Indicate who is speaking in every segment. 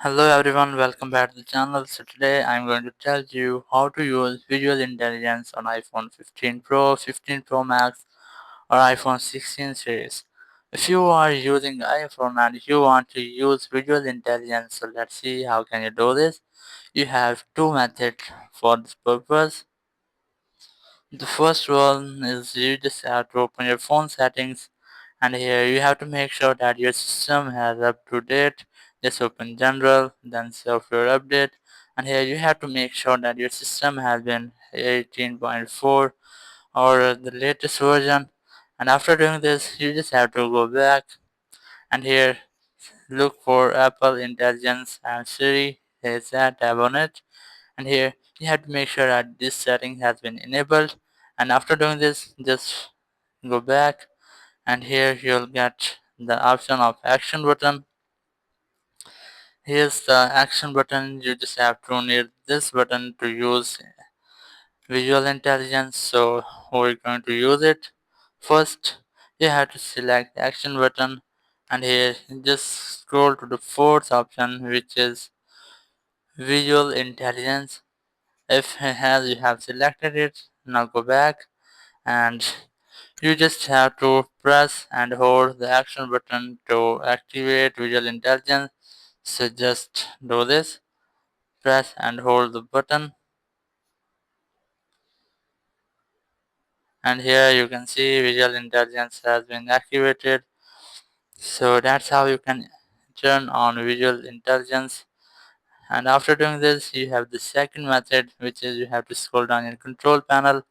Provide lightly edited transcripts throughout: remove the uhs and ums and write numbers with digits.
Speaker 1: Hello everyone, welcome back to the channel. So today I'm going to tell you how to use visual intelligence on iPhone 15 Pro, 15 Pro Max or iPhone 16 series. If you are using iPhone and you want to use visual intelligence, so let's see how can you do this. You have two methods for this purpose. The first one is you just have to open your phone settings, and here you have to make sure that your system has up to date. Just open general, then software update, and here you have to make sure that your system has been 18.4 or the latest version. And after doing this, you just have to go back and here look for Apple Intelligence and Siri. There's that, tab on it, and here you have to make sure that this setting has been enabled. And after doing this, just go back, and here you'll get the option of action button. Here's the action button. You just have to need this button to use visual intelligence. So we're going to use it. First, you have to select the action button, and here just scroll to the fourth option, which is visual intelligence. If you have selected it, now go back, and you just have to press and hold the action button to activate visual intelligence. So just do this, press and hold the button, and here you can see visual intelligence has been activated. So that's how you can turn on visual intelligence. And after doing this, you have the second method, which is you have to scroll down in control panel,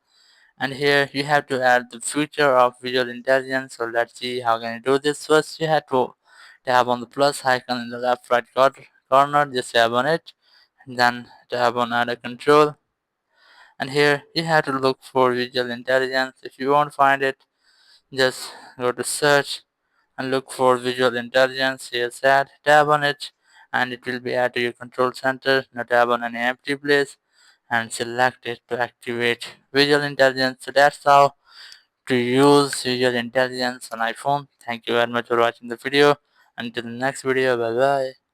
Speaker 1: and here you have to add the feature of visual intelligence. So let's see how can you do this. First, you have to tap on the plus icon in the left right corner, just tap on it, and then tap on add a control, and here you have to look for visual intelligence. If you won't find it, just go to search and look for visual intelligence. Here's that, tap on it, and it will be added to your control center. Now tap on any empty place and select it to activate visual intelligence. So that's how to use visual intelligence on iPhone. Thank you very much for watching the video. Until the next video, bye bye.